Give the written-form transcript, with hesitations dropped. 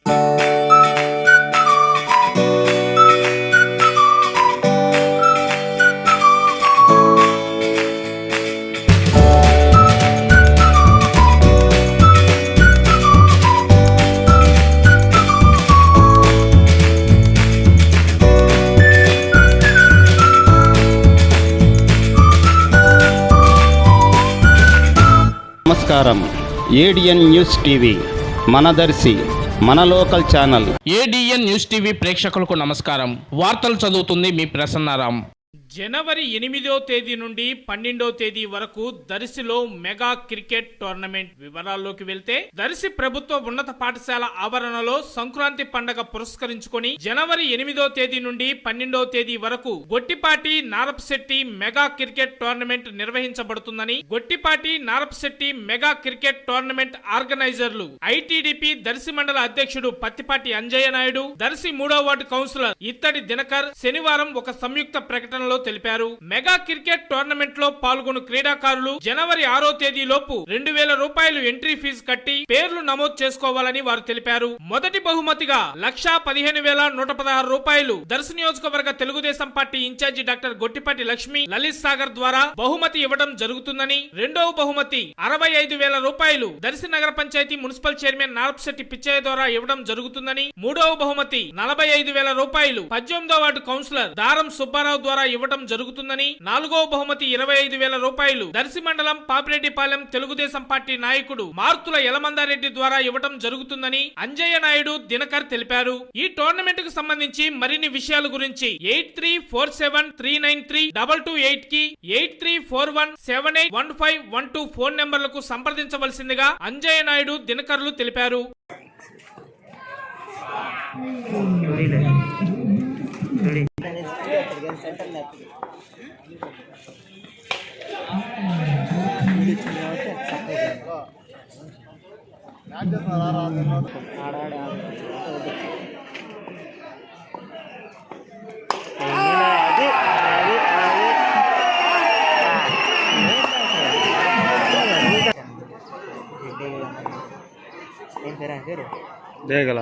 నమస్కారం. ADN news TV మనదర్శి మన local channel. ADN news TV ప్రేక్షకులకు నమస్కారం. వార్తలు చదువుతుంది మీ ప్రసన్నారాం. జనవరి 8వ తేదీ నుండి 12వ తేదీ వరకు దర్శిలో మెగా క్రికెట్ టోర్నమెంట్ వివరాల్లోకి వెళ్తే, దర్శి ప్రభుత్వ ఉన్నత పాఠశాల ఆవరణలో సంక్రాంతి పండగ పురస్కరించుకొని జనవరి 8వ తేదీ నుండి 12వ తేదీ వరకు Gottipati Narapasetti mega cricket tournament నిర్వహించబడుతుందని Gottipati Narapasetti mega cricket tournament ఆర్గనైజర్లు ఐటీడీపీ దర్శి మండల అధ్యక్షుడు పత్తిపాటి అంజయ్య నాయుడు, దర్శి 3వ వార్డు కౌన్సిలర్ ఇత్తడి దినకర్ శనివారం ఒక సంయుక్త ప్రకటనలో తెలిపారు. మెగా క్రికెట్ టోర్నమెంట్ లో పాల్గొను క్రీడాకారులు జనవరి 6వ తేదీ లోపు 2000 రూపాయలు ఎంట్రీ ఫీజు కట్టి పేర్లు నమోదు చేసుకోవాలని వారు తెలిపారు. మొదటి బహుమతిగా 1,15,116 రూపాయలు దర్శి నియోజకవర్గ Telugu Desam party incharge doctor Gottipati Lakshmi Lalith Sagar ద్వారా బహుమతి ఇవ్వడం జరుగుతుందని, రెండవ బహుమతి 65,000 రూపాయలు దర్శి నగర పంచాయతీ మున్సిపల్ చైర్మన్ నారపశెట్టి పిచ్చయ్య ద్వారా ఇవ్వడం జరుగుతుందని, మూడవ బహుమతి 45,000 రూపాయలు 18వ వార్డు కౌన్సిలర్ దారం సుబ్బారావు ద్వారా ఇవ్వడం జరుగుతుందని, నాలుగవ బహుమతి 25,000 రూపాయలు దర్శి మండలం పాపిరెడ్డిపాలెం తెలుగుదేశం పార్టీ నాయకుడు మార్తుల యలమందారెడ్డి ద్వారా ఇవ్వడం జరుగుతుందని అంజయ్య నాయుడు దినకర్ తెలిపారు. ఈ టోర్నమెంట్ కు సంబంధించి మరిన్ని విషయాల గురించి 8347393228 కి 8341781512 ఫోన్ నెంబర్లకు సంప్రదించవలసిందిగా అంజయ్య నాయుడు దినకర్లు తెలిపారు. దేగల